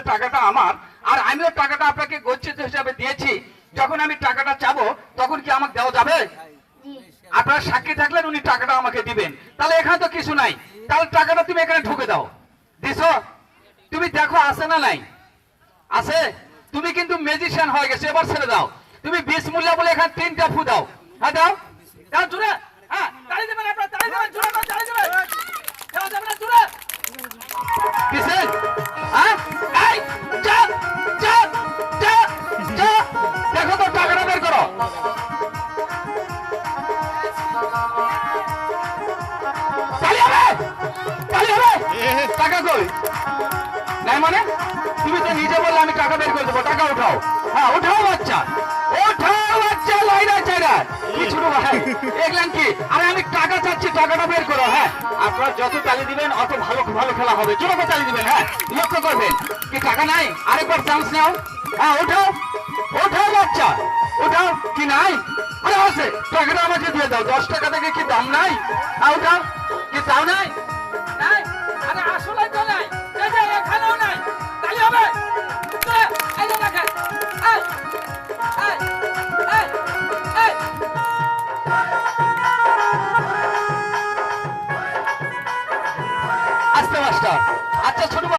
টাকাটা আমার, আর আমিও টাকাটা আপনাকে গচ্ছিত হিসাবে দিয়েছি। যখন আমি টাকাটা চাবো তখন কি আমাকে দেওয়া যাবে? আপনার সাক্ষী থাকলেন উনি টাকাটা আমাকে দিবেন। তাহলে এখানে তো কিছু নাই, তাহলে টাকাটা তুমি এখানে ঢুকে দাও। দিছো? তুমি দেখো আছে না নাই? আছে? তুমি কিন্তু ম্যাজিশিয়ান হয়ে গেছে, এবার ছেড়ে দাও। তুমি বিসমিল্লাহ বলে এখানে 3টা ফু দাও। হ্যাঁ দাও, দাও জোরে। হ্যাঁ তালি দেবেন আপনারা, তালি দেবেন জোরে করে, তালি দেবেন। দাও যাবে না জোরে। কিসে? হ্যাঁ এই যা যা যা যা, দেখো তো টাকাটা বের করো। তালি হবে, তালি হবে। টাকা কই? নাই মানে? তুমি তো নিজে বললে আমি টাকা বের করে দেবো। টাকা উঠাও। হ্যাঁ উঠাও বাচ্চা, উঠাও বাচ্চা। লাইনা চাইনা কি ছোট ভাই দেখলেন কি? আরে আমি টাকা চাচ্ছি, টাকাটা বের করো। হ্যাঁ আপনারা যত তালি দিবেন অত ভালো ভালো খেলা হবে। ছোট করে তালি দিবেন। হ্যাঁ লক্ষ্য করবেন। কি টাকা নাই? আরেকবার চান্স নাও। হ্যাঁ উঠাও, উঠাও বাচ্চা, উঠাও। কি নাই? আরে আছে, টাকাটা আমাকে দিয়ে দাও। 10 টাকা থেকে কি দাম নাই? উঠাও। কি দাও নাই?